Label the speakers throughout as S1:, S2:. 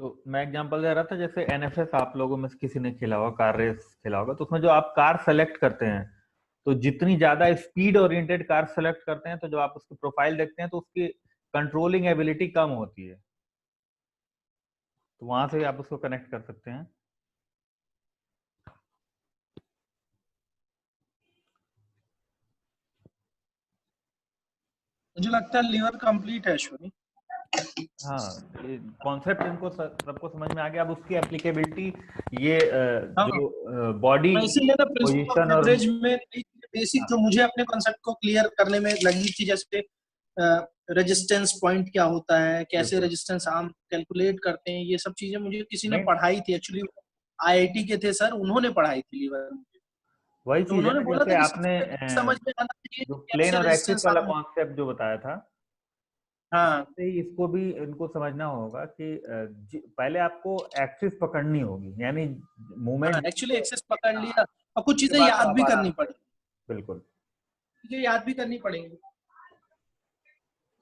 S1: तो मैं एग्जांपल दे रहा था, जैसे एनएफएस आप लोगों में से किसी ने खेला होगा, कार रेस खेला होगा, तो उसमें जो आप कार सेलेक्ट करते हैं, तो जितनी ज्यादा स्पीड ओरिएंटेड कार सेलेक्ट करते हैं, तो जो आप उसकी प्रोफाइल देखते हैं तो उसकी कंट्रोलिंग एबिलिटी कम होती है। तो वहां से आप उसको कनेक्ट कर सकते हैं।
S2: मुझे लगता है लीवर कंप्लीट है अश्विनी।
S1: हाँ, कॉन्सेप्ट इनको सबको समझ में आ गया। अब उसकी एप्लीकेबिलिटी ये जो बॉडी
S2: इसीलिए ना प्रिंसिपल
S1: पोजीशन
S2: ऑफ
S1: और
S2: लेवरेज में बेसिक जो मुझे अपने कॉन्सेप्ट को क्लियर करने में लगी थी, जैसे रेजिस्टेंस पॉइंट क्या होता है, कैसे रेजिस्टेंस हम कैलकुलेट करते हैं, ये सब चीजें मुझे किसी ने पढ़ाई थी। एक्चुअली आईआईटी के थे सर, उन्होंने पढ़ाई थी लीवर।
S1: वही
S2: तो
S1: चीज है
S2: उन्होंने
S1: ना,
S2: बोला
S1: जैसे
S2: था कि
S1: आपने
S2: समझ में आना चाहिए
S1: जो प्लेन
S2: कैसे
S1: और एक्सिस
S2: रेजिस्टेंस
S1: वाला
S2: हम।
S1: कॉन्सेप्ट जो बताया था,
S2: हाँ,
S1: तो इसको भी इनको समझना होगा कि पहले आपको एक्सिस पकड़नी होगी, यानी मूवमेंट
S2: एक्चुअली एक्सेस पकड़ लिया और कुछ
S1: उसके
S2: चीजें
S1: बाद तो
S2: याद
S1: आप
S2: भी
S1: आराम
S2: करनी
S1: से।
S2: पड़ी,
S1: बिल्कुल
S2: चीजें याद भी करनी पड़ेंगी।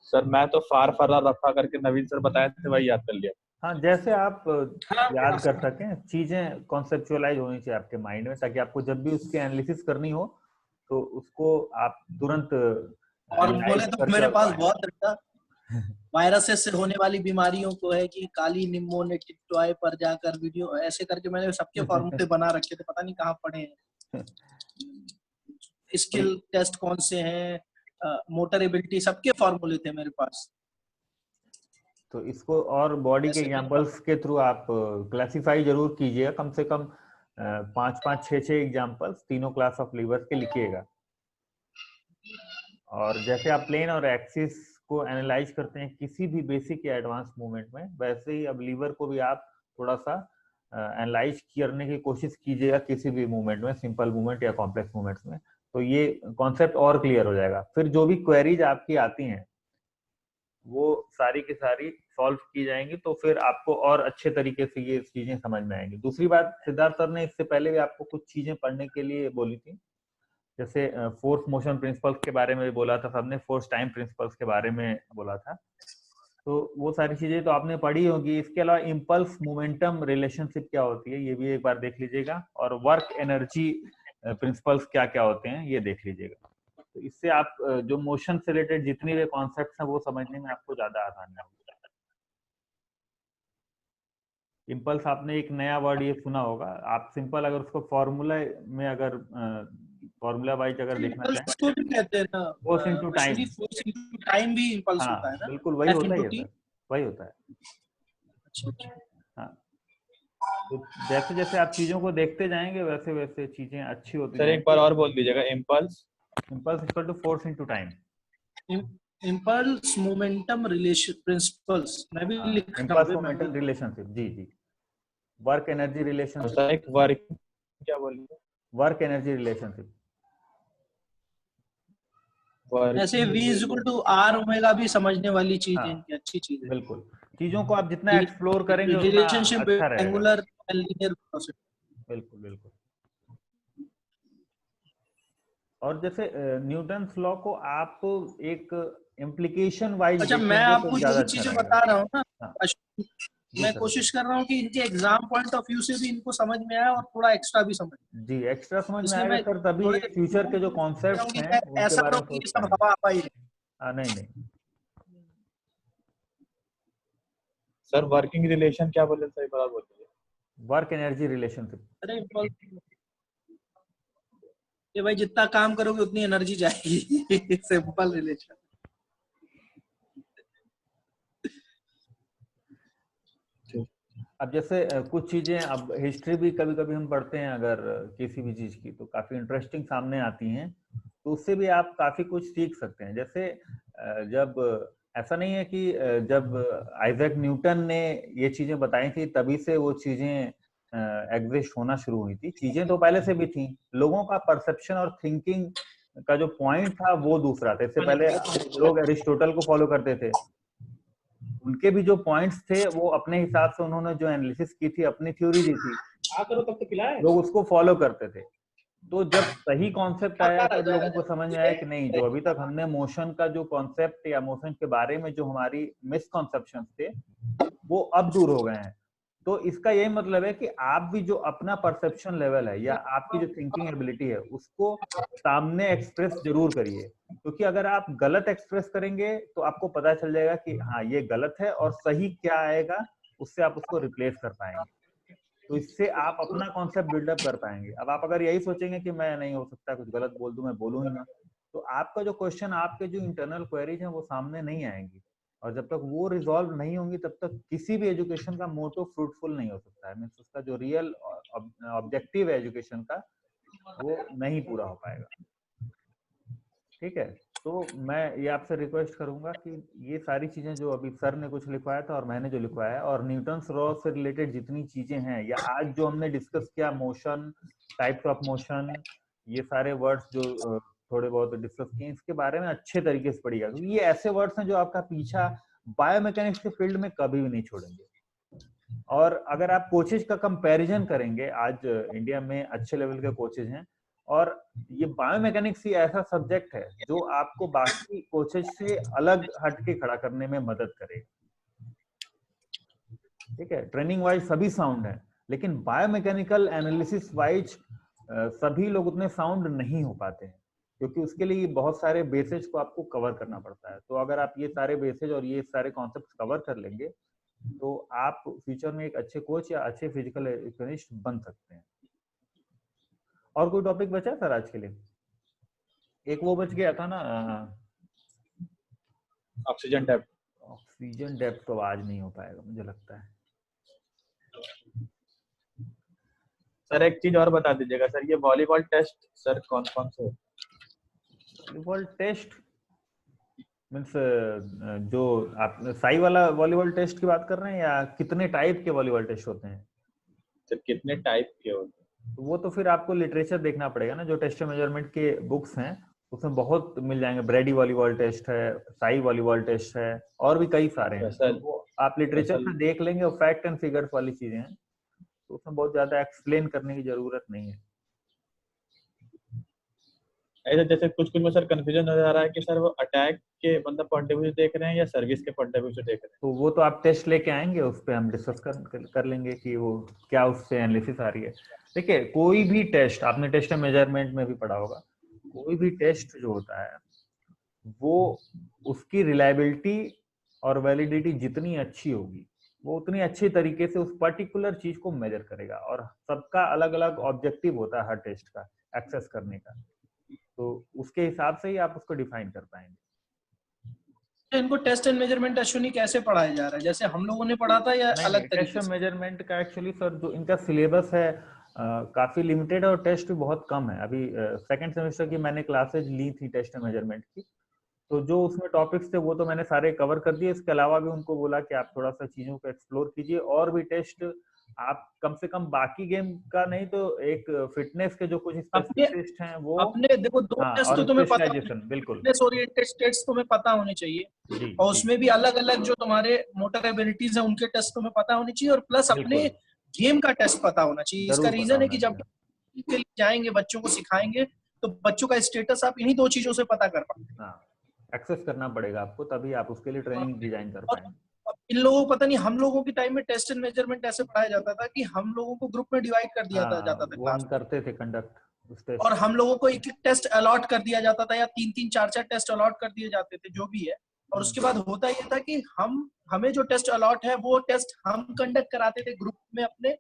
S3: सर मैं तो फार फरा रफा करके नवीन सर बताए थे, वही याद कर लिया।
S1: हाँ, जैसे आप याद
S2: हाँ,
S1: कर सकें, चीजें कॉन्सेप्चुअलाइज होनी चाहिए आपके माइंड में, ताकि आपको जब भी उसकी एनालिसिस करनी हो तो उसको आप तुरंत
S2: और बोले
S1: एनालाइज
S2: तो
S1: करके
S2: मेरे
S1: और
S2: पास
S1: पाएं।
S2: बहुत अच्छा वायरसेस से होने वाली बीमारियों को है कि काली निमोनिक टॉय पर जाकर वीडियो ऐसे करके मैंने सबके फॉर्मूले बना रखे थे, पता नहीं कहाँ पड़े हैं। स्किल टेस्ट कौन से हैं, मोटर एबिलिटी, सबके फॉर्मूले थे मेरे पास।
S1: तो इसको और बॉडी के एग्जांपल्स के थ्रू आप क्लासिफाई जरूर कीजिएगा, कम से कम 5-5, 6-6 एग्जांपल्स तीनों क्लास ऑफ लीवर्स के लिखिएगा। और जैसे आप प्लेन और एक्सिस को एनालाइज करते हैं किसी भी बेसिक या एडवांस मूवमेंट में, वैसे ही अब लीवर को भी आप थोड़ा सा एनालाइज करने की कोशिश कीजिएगा किसी भी मूवमेंट में, सिंपल मूवमेंट या कॉम्प्लेक्स मूवमेंट्स में। तो ये कॉन्सेप्ट और क्लियर हो जाएगा। फिर जो भी क्वेरीज आपकी आती हैं वो सारी की सारी सॉल्व की जाएंगी, तो फिर आपको और अच्छे तरीके से ये चीजें समझ में आएंगी। दूसरी बात, सिद्धार्थ सर ने इससे पहले भी आपको कुछ चीजें पढ़ने के लिए बोली थी, जैसे फोर्स मोशन प्रिंसिपल्स के बारे में भी बोला था सबने, फोर्स टाइम प्रिंसिपल्स के बारे में बोला था, तो वो सारी चीजें तो आपने पढ़ी होगी। इसके अलावा इम्पल्स मोमेंटम रिलेशनशिप क्या होती है, ये भी एक बार देख लीजिएगा, और वर्क एनर्जी प्रिंसिपल्स क्या क्या होते हैं ये देख लीजिएगा। तो इससे आप जो मोशन से रिलेटेड जितनी भी कॉन्सेप्ट्स हैं वो समझने में आपको ज्यादा आसानी होगी। इम्पल्स आपने एक नया वर्ड ये सुना होगा, आप सिंपल अगर उसको फॉर्मूला में अगर फॉर्मूला वाइज अगर देखना चाहें,
S2: इम्पल्स को भी कहते हैं ना
S1: force into time.
S2: Ashwini, force into time भी इम्पल्स
S1: हाँ
S2: होता है ना,
S1: बिल्कुल वही
S2: एफ
S1: होता
S2: इनटू
S1: ही है
S2: टी।
S1: सर, वही होता है।
S2: अच्छा,
S1: हाँ, तो जैसे जैसे आप चीजों को देखते जाएंगे वैसे वैसे चीजें अच्छी होती
S3: सर एक
S1: जाएंगी।
S3: बार और बोल दीजिएगा, impulse.
S1: Impulse equal to force into time.
S2: Impulse momentum relation principles, मैं भी लिख रहा
S1: इम्पल्स
S2: हूँ
S1: मोमेंटम रिलेशनशिप, जी जी। Work energy relationship.
S3: सर एक वर्क क्या बोलिए?
S1: Work energy relationship.
S2: ऐसे V equal to R omega भी समझने वाली चीज है, इनकी अच्छी चीज है।
S1: बिल्कुल, चीजों को आप जितना एक्सप्लोर करेंगे उतना
S2: रिलेशनशिप
S1: अच्छा रहेगा।
S2: Angular and linear process.
S1: बिल्कुल बिल्कुल। और जैसे न्यूटन्स लॉ को आप एक इम्प्लीकेशन वाइज
S2: अच्छा, मैं
S1: देखेंगे तो
S2: आपको
S1: ज्यादा
S2: यही
S1: अच्छा
S2: चीजें
S1: रहेगा।
S2: बता रहा हूँ ना,
S1: हाँ जी
S2: मैं
S1: सर,
S2: कोशिश कर रहा हूँ कि इनके एग्जाम पॉइंट ऑफ व्यू से भी इनको समझ में आए और थोड़ा एक्स्ट्रा भी समझ,
S1: जी एक्स्ट्रा समझ में
S2: इसलिए
S1: आएगा
S2: मैं
S1: सर, तभी
S2: थोड़े
S1: ये फ्यूचर के जो कॉन्सेप्ट्स हैं उनके
S2: ऐसा
S1: बारे
S2: ना
S1: में
S2: हो कि
S1: सोच
S2: ये सब
S1: पाएंगे।
S2: हवा हवा ही रहे।
S1: नहीं नहीं,
S3: सर वर्किंग रिलेशन क्या बोले, सही बात बोल दीजिए।
S1: Work energy relationship.
S2: अरे ये भाई जितना काम करोगे उतनी एनर्जी जाएगी। Simple relation.
S1: अब जैसे कुछ चीजें, अब हिस्ट्री भी कभी कभी हम पढ़ते हैं अगर किसी भी चीज की, तो काफी इंटरेस्टिंग सामने आती हैं, तो उससे भी आप काफी कुछ सीख सकते हैं। जैसे जब ऐसा नहीं है कि जब आइजैक न्यूटन ने ये चीजें बताई थी तभी से वो चीजें एग्जिस्ट होना शुरू हुई थी, चीजें तो पहले से भी थी, लोगों का परसेप्शन और थिंकिंग का जो पॉइंट था वो दूसरा था। इससे पहले लोग एरिस्टोटल को फॉलो करते थे, उनके भी जो पॉइंट्स थे वो अपने हिसाब से उन्होंने जो एनालिसिस की थी, अपनी थ्योरी दी थी, लोग उसको फॉलो करते थे। तो जब सही कॉन्सेप्ट आया तब लोगों को समझ में आया कि नहीं, जो अभी तक हमने मोशन का जो कॉन्सेप्ट या मोशन के बारे में जो हमारी मिसकॉन्सेप्शन थे वो अब दूर हो गए हैं। तो इसका यही मतलब है कि आप भी जो अपना परसेप्शन लेवल है या आपकी जो थिंकिंग एबिलिटी है उसको सामने एक्सप्रेस जरूर करिए, क्योंकि अगर आप गलत एक्सप्रेस करेंगे तो आपको पता चल जाएगा कि हाँ ये गलत है और सही क्या आएगा, उससे आप उसको रिप्लेस कर पाएंगे। तो इससे आप अपना कॉन्सेप्ट बिल्डअप कर पाएंगे। अब आप अगर यही सोचेंगे कि मैं नहीं हो सकता, कुछ गलत बोल दूं, मैं बोलूं ही ना, तो आपका जो क्वेश्चन, आपके जो इंटरनल क्वेरीज हैं वो सामने नहीं आएंगी, और जब तक वो रिजॉल्व नहीं होंगी तब तक किसी भी एजुकेशन का मोटो फ्रूटफुल नहीं हो सकता है। मीन्स उसका जो रियल ऑब्जेक्टिव है एजुकेशन का वो नहीं पूरा हो पाएगा। ठीक है, तो मैं ये आपसे रिक्वेस्ट करूंगा कि ये सारी चीजें जो अभी सर ने कुछ लिखवाया था और मैंने जो लिखवाया है, और न्यूटन्स लॉ से रिलेटेड जितनी चीजें हैं या आज जो हमने डिस्कस किया, मोशन, टाइप्स ऑफ मोशन, ये सारे वर्ड्स जो थोड़े बहुत डिस्कस किए, इसके बारे में अच्छे तरीके से पढ़िएगा, क्योंकि ये ऐसे वर्ड्स हैं जो आपका पीछा बायोमैकेनिक्स के फील्ड में कभी भी नहीं छोड़ेंगे। और अगर आप कोचेज का कंपैरिजन करेंगे, आज इंडिया में अच्छे लेवल के कोचेज हैं, और ये बायोमैकेनिक्स ही ऐसा सब्जेक्ट है जो आपको बाकी कोचेज से अलग हटके खड़ा करने में मदद करेगा। ठीक है, ट्रेनिंग वाइज सभी साउंड है, लेकिन बायोमैकेनिकल एनालिसिस वाइज सभी लोग उतने साउंड नहीं हो पाते हैं, क्योंकि उसके लिए बहुत सारे बेसिस को आपको कवर करना पड़ता है। तो अगर आप ये सारे बेसिस और ये सारे कॉन्सेप्ट कवर कर लेंगे तो आप फ्यूचर में एक अच्छे कोच या अच्छे फिजिकल एजुकेशनिस्ट बन सकते हैं। और कोई टॉपिक बचा सर आज के लिए? एक वो बच गया था ना,
S3: ऑक्सीजन डेप्थ।
S1: ऑक्सीजन डेप्थ तो आज नहीं हो पाएगा मुझे लगता है।
S3: सर एक चीज और बता दीजिएगा सर, ये वॉलीबॉल टेस्ट सर कौन कौन से?
S1: वॉलीबॉल टेस्ट मीन्स जो आप साई वाला वॉलीबॉल टेस्ट की बात कर रहे हैं, या कितने टाइप के वॉलीबॉल टेस्ट होते हैं?
S3: सर कितने टाइप के होते हैं?
S1: तो वो तो फिर आपको लिटरेचर देखना पड़ेगा ना, जो टेस्ट मेजरमेंट के बुक्स हैं उसमें बहुत मिल जाएंगे। ब्रेडी वॉलीबॉल टेस्ट है, साई वॉलीबॉल टेस्ट है, और भी कई सारे हैं। तो वो आप लिटरेचर से देख लेंगे, और फैक्ट एंड फिगर्स वाली चीजें हैं, तो उसमें बहुत ज्यादा एक्सप्लेन करने की जरूरत नहीं है।
S3: ऐसा जैसे कुछ कुछ में सर कंफ्यूजन हो जा रहा है कि सर वो अटैक के मतलब पॉइंट ऑफ व्यू से देख रहे हैं या सर्विस के पॉइंट ऑफ व्यू से देख रहे हैं।
S1: तो वो तो आप टेस्ट लेके आएंगे, उस पर हम डिस्कस कर लेंगे कि वो क्या उससे एनालिसिस आ रही है। देखिए, कोई भी टेस्ट, आपने टेस्ट मेजरमेंट में भी पढ़ा होगा, कोई भी टेस्ट जो होता है वो उसकी रिलायबिलिटी और वैलिडिटी जितनी अच्छी होगी वो उतनी अच्छी तरीके से उस पर्टिकुलर चीज को मेजर करेगा। और सबका अलग अलग ऑब्जेक्टिव होता है हर टेस्ट का एक्सेस करने का, तो उसके हिसाब से ही आप उसको डिफाइन कर पाएंगे।
S2: इनको टेस्ट एंड मेजरमेंट अश्विनी कैसे पढ़ाया जा रहा है, जैसे हम लोगों ने पढ़ा था या अलग तरीके
S1: टेस्ट मेजरमेंट का एक्चुअली सर जो इनका सिलेबस है काफी लिमिटेड है, और टेस्ट भी बहुत कम है। अभी सेकंड सेमेस्टर की मैंने क्लासेज ली थी टेस्ट मेजरमेंट की, तो जो उसमें टॉपिक्स थे वो तो मैंने सारे कवर कर दिए। इसके अलावा भी उनको बोला कि आप थोड़ा सा चीजों को एक्सप्लोर कीजिए, और भी टेस्ट आप कम से कम बाकी गेम का नहीं तो एक फिटनेस के जो कुछ स्पेसिफिक टेस्ट हैं वो
S2: अपने देखो दो
S1: हाँ,
S2: टेस्ट
S1: और
S2: तो तुम्हें पता,
S1: स्पेशलाइजेशन बिल्कुल
S2: फिटनेस ओरिएंटेड टेस्ट तुम्हें पता होने चाहिए, और उसमें भी अलग अलग जो तुम्हारे मोटर एबिलिटीज है उनके टेस्ट तुम्हें पता होने चाहिए, और प्लस अपने गेम का टेस्ट पता होना चाहिए। इसका रीजन है कि जब के लिए जाएंगे, बच्चों को सिखाएंगे, तो बच्चों का स्टेटस आप इन्हीं दो चीजों से पता कर पाएंगे।
S1: हाँ, एक्सेस करना पड़ेगा आपको, तभी आप उसके लिए ट्रेनिंग डिजाइन कर पाएंगे।
S2: इन लोगों को पता नहीं, हम लोगों के टाइम में टेस्ट एंड मेजरमेंट ऐसे पढ़ाया जाता था कि हम लोगों को ग्रुप में डिवाइड कर दिया जाता था
S1: वो हम करते थे कंडक्ट,
S2: और हम लोगों को एक एक टेस्ट अलॉट कर दिया जाता था, या 3-3 4-4 टेस्ट अलॉट कर दिए जाते थे, जो भी है। और उसके बाद होता यह था कि हमें जो टेस्ट अलॉट है वो टेस्ट हम कंडक्ट कराते थे ग्रुप में अपने,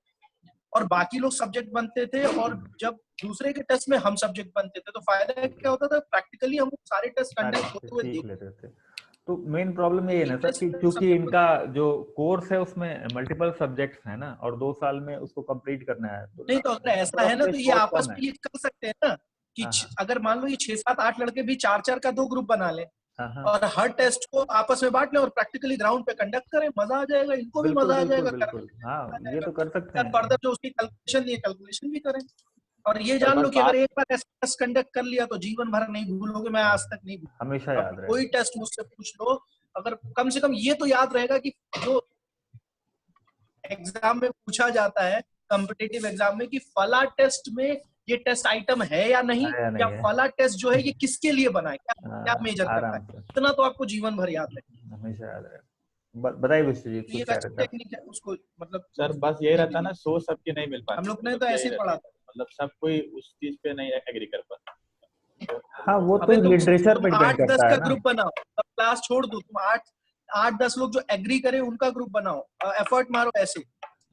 S2: और बाकी लोग सब्जेक्ट बनते थे, और जब दूसरे के टेस्ट में हम सब्जेक्ट बनते थे तो फायदा क्या होता था, प्रैक्टिकली हम सारे टेस्ट कंडक्ट होते हुए देख
S1: लेते थे। तो मेन प्रॉब्लम ये है ना सर कि क्योंकि इनका जो कोर्स है उसमें मल्टीपल सब्जेक्ट्स है ना, और 2 साल में उसको कंप्लीट करना है। तो
S2: नहीं, तो अगर ऐसा है ना तो ये आपस में ये कर सकते हैं ना कि अगर मान लो ये 6-7-8 लड़के भी 4-4 का 2 ग्रुप बना ले और हर टेस्ट को आपस में बांट ले और प्रैक्टिकली ग्राउंड पे कंडक्ट करें, मजा आ जाएगा, इनको भी मजा आ जाएगा।
S1: ये तो कर सकते हैं।
S2: फर्दर जो उसकी कैलकुलेशन नहीं है, कैलकुलेशन भी करें, और ये जान लो कि अगर एक बार टेस्ट कंडक्ट कर लिया तो जीवन भर नहीं भूलोगे। मैं आज तक नहीं भूल,
S1: हमेशा याद रहेगा।
S2: कोई टेस्ट मुझसे पूछ लो, अगर कम से कम ये तो याद रहेगा कि जो एग्जाम में पूछा जाता है, कॉम्पिटिटिव एग्जाम में, कि फला टेस्ट में ये टेस्ट आइटम है या नहीं, या फला टेस्ट जो है ये किसके लिए बना है, क्या मेजर करता है, इतना तो आपको जीवन भर याद रहेगा,
S1: हमेशा याद रहेगा। बताइए विश्वजीत,
S2: ये
S1: कुछ
S2: एक
S1: कह
S2: अच्छी
S1: रहे थे आप?
S2: टेक्निक है उसको, मतलब
S3: सर बस यही रहता ना, सोच सबकी नहीं मिल पाती,
S2: हम लोग ने
S3: मतलब
S2: तो ऐसे
S3: यही
S2: ही
S3: रहता
S2: पढ़ा
S3: है,
S2: था।
S3: मतलब सब कोई उस चीज पे नहीं एग्री कर पाता।
S1: हाँ, वो
S2: अबे
S1: तो लिटरेचर
S2: तुम
S1: पे डिपेंड
S2: 8-10
S1: करता
S2: का
S1: है ना।
S2: ग्रुप बनाओ, अब क्लास छोड़ दो, तुम 8-10 लोग जो एग्री करें उनका ग्रुप बनाओ, एफर्ट मारो ऐसे।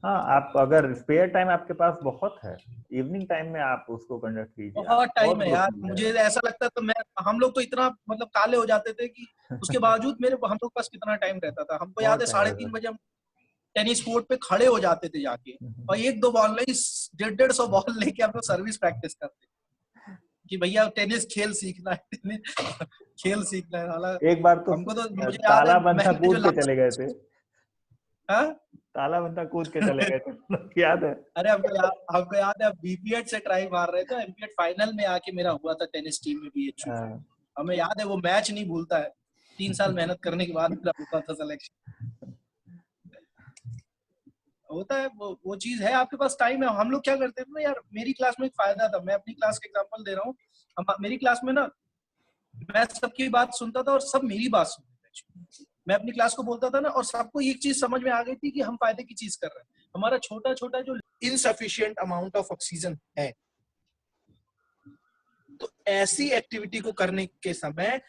S1: हाँ, आप अगर स्पेयर टाइम आपके पास बहुत है, इवनिंग टाइम में आप उसको कंडक्ट कीजिए,
S2: बहुत
S1: आपको
S2: टाइम
S1: बहुत
S2: है
S1: ग्रुप
S2: यार,
S1: मिल
S2: मुझे
S1: जाएगा।
S2: ऐसा लगता था, मैं हम लोग तो इतना मतलब काले हो जाते थे कि उसके बावजूद हम लोग पास कितना टाइम रहता था। हमको याद
S1: बहुत
S2: है
S1: टाइम
S2: 3:30
S1: रहता
S2: बजे हम टेनिस कोर्ट पे खड़े हो जाते थे जाके,
S1: है।
S2: और 1-2 बॉल नहीं 150-150 बॉल लेके हम लोग सर्विस प्रैक्टिस करते कि भैया टेनिस खेल सीखना है, टेनिस खेल सीखना है। हालांकि
S1: एक बार तो
S2: हमको तो मुझे याद है
S1: ताला बंधा
S2: मैंने जो
S1: कूद के चले गए थे,
S2: हाँ?
S1: ताला बंधा कूद के चले गए थे याद है?
S2: अरे हमको याद है, बीपीएड से ट्राई मार रहे थे, एमपीएड फाइनल में आके मेरा हुआ था टेनिस टीम में बीएचयू से।
S1: हाँ।
S2: हमें याद है, वो मैच नहीं भूलता है, 3 साल मेहनत करने के बाद मेरा हुआ था सिलेक्शन। होता है वो चीज है, आपके पास टाइम है। हम लोग क्या करते थे ना यार, मेरी क्लास में एक फायदा था, मैं अपनी क्लास का एग्जांपल दे रहा हूँ। मेरी क्लास में ना, मैं सबकी बात सुनता था और सब मेरी बात सुनते थे। मैं अपनी क्लास को बोलता था ना, और सबको एक चीज समझ में आ गई थी कि हम फायदे की चीज कर रहे हैं। हमारा छोटा छोटा जो इनसफिशिएंट अमाउंट ऑफ ऑक्सीजन है, तो ऐसी एक्टिविटी को करने के समय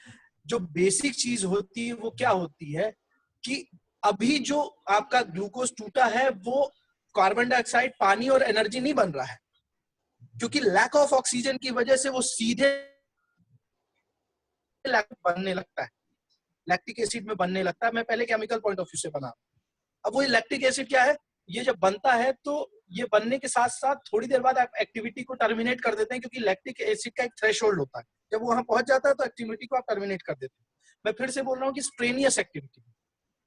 S2: जो बेसिक चीज होती है वो क्या होती है कि अभी जो आपका ग्लूकोज टूटा है वो कार्बन डाइऑक्साइड, पानी और एनर्जी नहीं बन रहा है, क्योंकि लैक ऑफ ऑक्सीजन की वजह से वो सीधे बनने लगता है, लैक्टिक एसिड में बनने लगता है। मैं पहले केमिकल पॉइंट ऑफ व्यू से बना, अब वो लैक्टिक एसिड क्या है, ये जब बनता है तो ये बनने के साथ साथ थोड़ी देर बाद आप एक्टिविटी को टर्मिनेट कर देते हैं, क्योंकि लैक्टिक एसिड का एक थ्रेशोल्ड होता है, जब वहां पहुंच जाता है तो एक्टिविटी को आप टर्मिनेट कर देते हैं। मैं फिर से बोल रहा हूँ कि strenuous activity,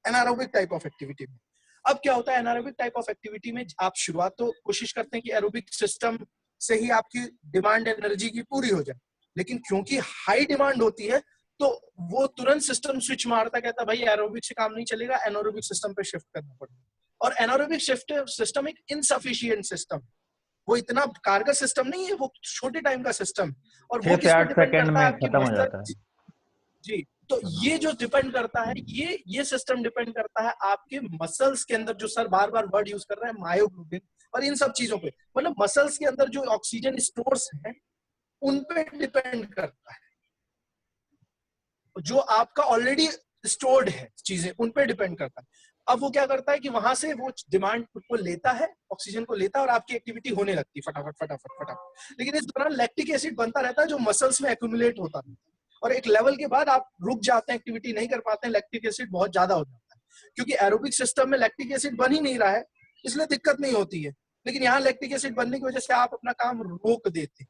S2: anaerobic type of activity में अब क्या होता है, एनारोबिक टाइप ऑफ एक्टिविटी में आप शुरुआत तो कोशिश करते हैं कि एरोबिक सिस्टम से ही आपकी डिमांड एनर्जी की पूरी हो जाए, लेकिन क्योंकि हाई डिमांड होती है तो वो तुरंत सिस्टम स्विच मारता, कहता भाई एरोबिक से काम नहीं चलेगा, एनारोबिक सिस्टम पे शिफ्ट करना पड़ेगा। और एनारोबिक शिफ्ट सिस्टम एक इनसफिशिएंट सिस्टम, वो इतना कारगर सिस्टम नहीं है, वो छोटे टाइम का सिस्टम, और
S1: 6
S2: वो
S1: से
S2: किस पे
S1: 8
S2: डिपेंड
S1: सेकंड
S2: करता है,
S1: में
S2: आपकी
S1: खत्म हो
S2: मसल।
S1: जाता है।
S2: जी, तो ये जो डिपेंड करता है, ये सिस्टम डिपेंड करता है आपके मसल्स के अंदर, जो सर बार बार वर्ड यूज कर रहे हैं, मायोग्लोबिन और इन सब चीजों पे, मतलब मसल्स के अंदर जो ऑक्सीजन स्टोर्स हैं उन पे डिपेंड करता है, जो आपका ऑलरेडी स्टोर्ड है चीजें उन पे डिपेंड करता है। अब वो क्या करता है कि वहां से वो डिमांड को लेता है, ऑक्सीजन को लेता है, और आपकी एक्टिविटी होने लगती है फटाफट फटाफट फटाफट। लेकिन इस दौरान लैक्टिक एसिड बनता रहता है जो मसल्स में एक्यूमुलेट होता है, और एक लेवल के बाद आप रुक जाते हैं, एक्टिविटी नहीं कर पाते हैं, लैक्टिक एसिड बहुत ज्यादा हो जाता है। क्योंकि एरोबिक सिस्टम में लैक्टिक एसिड बन ही नहीं रहा है, इसलिए दिक्कत नहीं होती है, लेकिन यहाँ लैक्टिक एसिड बनने की वजह से आप अपना काम रोक देते हैं।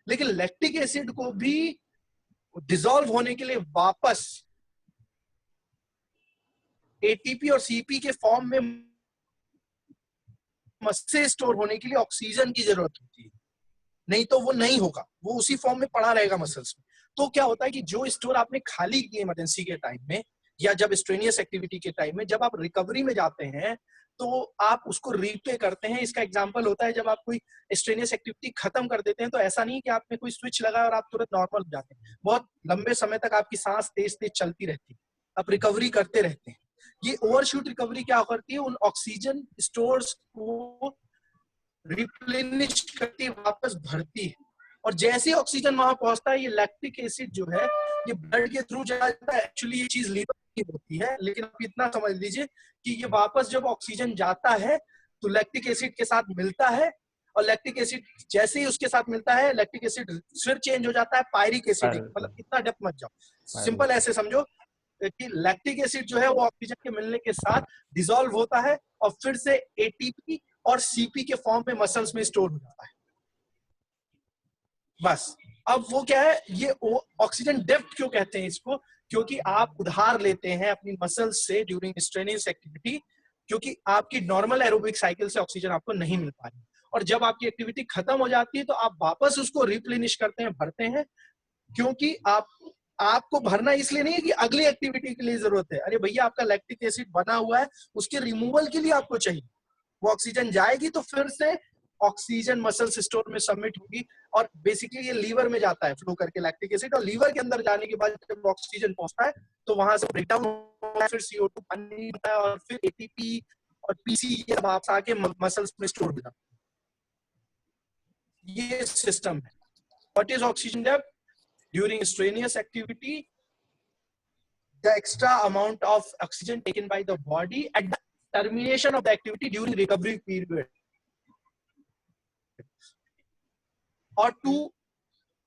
S2: लेकिन लैक्टिक एसिड को भी डिसॉल्व होने के लिए वापस एटीपी और सीपी के फॉर्म में मसल स्टोर होने के लिए ऑक्सीजन की जरूरत होती है, नहीं तो वो नहीं होगा, वो उसी फॉर्म में पड़ा रहेगा मसल्स में। तो क्या होता है कि जो स्टोर आपने खाली किए इमरजेंसी के टाइम में, या जब स्ट्रेनियस एक्टिविटी के टाइम में, जब आप रिकवरी में जाते हैं तो आप उसको रीप्ले करते हैं। इसका एग्जांपल होता है जब आप कोई स्ट्रेनियस एक्टिविटी खत्म कर देते हैं, तो ऐसा नहीं कि आपने कोई स्विच लगाया और आप तुरंत नॉर्मल हो जाते हैं, बहुत लंबे समय तक आपकी सांस तेज तेज चलती रहती है, आप रिकवरी करते रहते हैं। ये ओवरशूट रिकवरी क्या करती है, उन ऑक्सीजन स्टोर्स को रिप्लेनिश करती, वापस भरती है, और जैसे ऑक्सीजन वहां पहुंचता है, ये लैक्टिक एसिड जो है ये ब्लड के थ्रू चला जाता है। एक्चुअली ये चीज लीवर की होती है, लेकिन आप इतना समझ लीजिए कि ये वापस जब ऑक्सीजन जाता है तो लैक्टिक एसिड के साथ मिलता है, और लैक्टिक एसिड जैसे ही उसके साथ मिलता है, लैक्टिक एसिड फिर चेंज हो जाता है पायरिक एसिड। मतलब इतना डेप्थ मत जाओ, सिंपल ऐसे समझो कि लैक्टिक एसिड जो है वो ऑक्सीजन के मिलने के साथ डिसॉल्व होता है और फिर से एटीपी और सीपी के फॉर्म में मसल्स में स्टोर हो जाता है। बस अब वो क्या है, ये ऑक्सीजन डेप्थ क्यों कहते हैं इसको, क्योंकि आप उधार लेते हैं अपनी मसल्स से ड्यूरिंग स्ट्रेनियस एक्टिविटी, क्योंकि आपकी नॉर्मल एरोबिक साइकिल से ऑक्सीजन आपको नहीं मिल पा रही, और जब आपकी एक्टिविटी खत्म हो जाती है तो आप वापस उसको रिप्लेनिश करते हैं, भरते हैं। क्योंकि आपको भरना इसलिए नहीं है कि अगली एक्टिविटी के लिए जरूरत है, अरे भैया आपका लैक्टिक एसिड बना हुआ है, उसके रिमूवल के लिए आपको चाहिए, वो ऑक्सीजन जाएगी तो फिर से ऑक्सीजन मसल स्टोर में सबमिट होगी और बेसिकली ये लीवर में जाता है फ्लो करके लैक्टिक एसिड, और लीवर के अंदर जाने के बाद जब ऑक्सीजन पहुंचता है तो वहां से ब्रेकडाउन होता है, फिर CO2 पानी होता है और फिर ATP और PC ये वापस आके मसल्स में स्टोर होता है। ये सिस्टम है। What is oxygen depth? During strenuous activity the extra amount of oxygen taken by the body at the termination of the activity during recovery period, और टू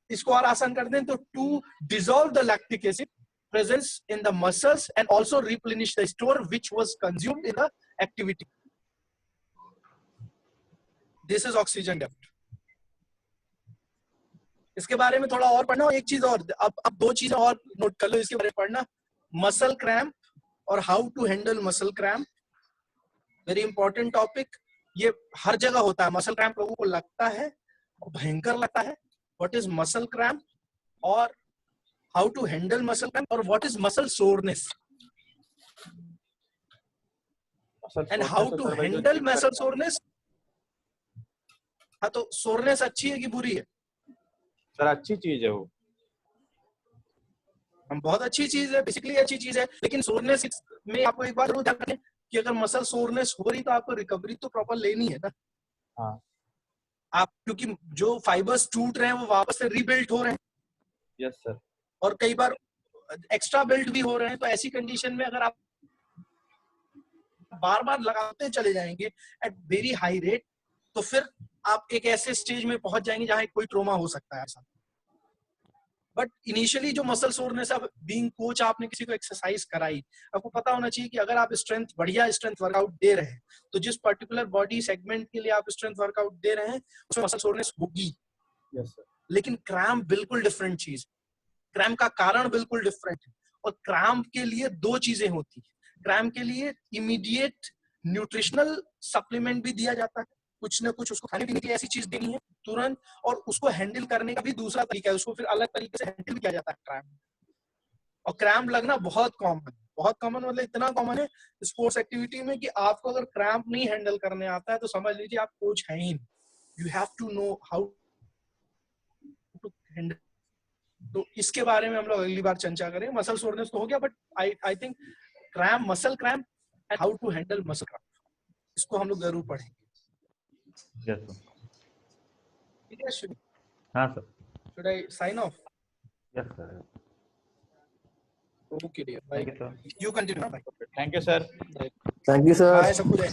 S2: इसको और आसान कर दें तो to dissolve the lactic acid presence in the muscles and also replenish the store which was consumed in the activity. This is oxygen depth. इसके बारे में थोड़ा और पढ़ना, एक चीज और, अब दो चीजें और नोट कर लो इसके बारे में पढ़ना, मसल क्रैम्प और how to handle muscle cramp, very important topic. ये हर जगह होता है, मसल क्रैम्प लोगों को लगता है भयंकर लगता है। व्हाट इज मसल क्रैम्प और how to handle muscle cramp, और what is muscle soreness and how to handle muscle soreness. हाँ, तो सोरनेस अच्छी है कि बुरी है?
S3: सर अच्छी चीज है वो,
S2: बहुत अच्छी चीज है, बेसिकली अच्छी चीज है, लेकिन सोरनेस में आपको एक बात जरूर ध्यान रखें कि अगर मसल सोरनेस हो रही तो आपको रिकवरी तो प्रॉपर लेनी है ना।
S3: हाँ
S2: आप, क्योंकि जो फाइबर्स टूट रहे हैं वो वापस से रीबिल्ड हो रहे हैं।
S3: Yes sir.
S2: और कई बार एक्स्ट्रा बिल्ड भी हो रहे हैं, तो ऐसी कंडीशन में अगर आप बार बार लगाते चले जाएंगे एट वेरी हाई रेट तो फिर आप एक ऐसे स्टेज में पहुंच जाएंगे जहां कोई ट्रोमा हो सकता है ऐसा। बट इनिशियली जो मसल सोरनेस, अब बीइंग कोच आपने किसी को एक्सरसाइज कराई, आपको पता होना चाहिए कि अगर आप स्ट्रेंथ, बढ़िया स्ट्रेंथ वर्कआउट दे रहे हैं तो जिस पर्टिकुलर बॉडी सेगमेंट के लिए आप स्ट्रेंथ वर्कआउट दे रहे हैं उसमें मसल सोरनेस होगी।
S3: Yes sir.
S2: लेकिन क्रैम्प बिल्कुल डिफरेंट चीज, क्रैम्प का कारण बिल्कुल डिफरेंट है। और क्रैम्प के लिए दो चीजें होती है। क्रैम्प के लिए इमीडिएट न्यूट्रिशनल सप्लीमेंट भी दिया जाता है, कुछ ना कुछ उसको खाने पीने की ऐसी चीज देनी है तुरंत, और उसको हैंडल करने का भी दूसरा तरीका है, उसको फिर अलग तरीके से हैंडल किया जाता है क्रैम्प। और क्रैम्प लगना बहुत कॉमन है, बहुत कॉमन मतलब इतना कॉमन है स्पोर्ट्स एक्टिविटी में कि आपको अगर क्रैम्प नहीं हैंडल करने आता है तो समझ लीजिए आप कोच हैं ही नहीं। You have to know how to handle. तो इसके बारे में हम लोग अगली बार चर्चा करें। मसल सोरनेस तो हो गया, but I think cramp, muscle cramp and how to handle muscle cramp, इसको हम लोग जरूर पढ़ेंगे।
S1: Yes, sir.
S2: ठीक है शुड?
S1: हाँ sir.
S2: Should I sign off?
S1: Yes, sir.
S2: Okay dear. Bye.
S1: Thank you, sir.
S2: You continue. Bye.
S3: Thank you sir.
S4: Thank you sir.
S2: Bye सबको जय।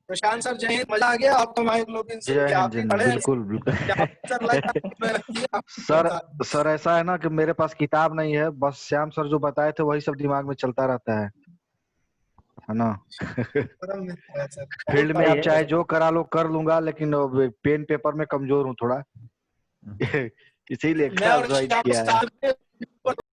S2: प्रशांत सर जय हिंद, मजा आ गया आपको हमारे लोग इनसे
S4: जय
S2: आप
S4: हिंद,
S2: भी पढ़े हैं।
S4: बिल्कुल बिल्कुल।
S2: सर लाइक
S4: सर ऐसा है ना कि मेरे पास किताब नहीं है, बस श्याम सर जो बताए थे वही सब दिमाग में चलता रहता है ना। फील्ड में आप चाहे जो करा लो कर लूंगा, लेकिन पेन पेपर में कमजोर हूँ थोड़ा। इसीलिए
S2: मैं और
S4: किया है।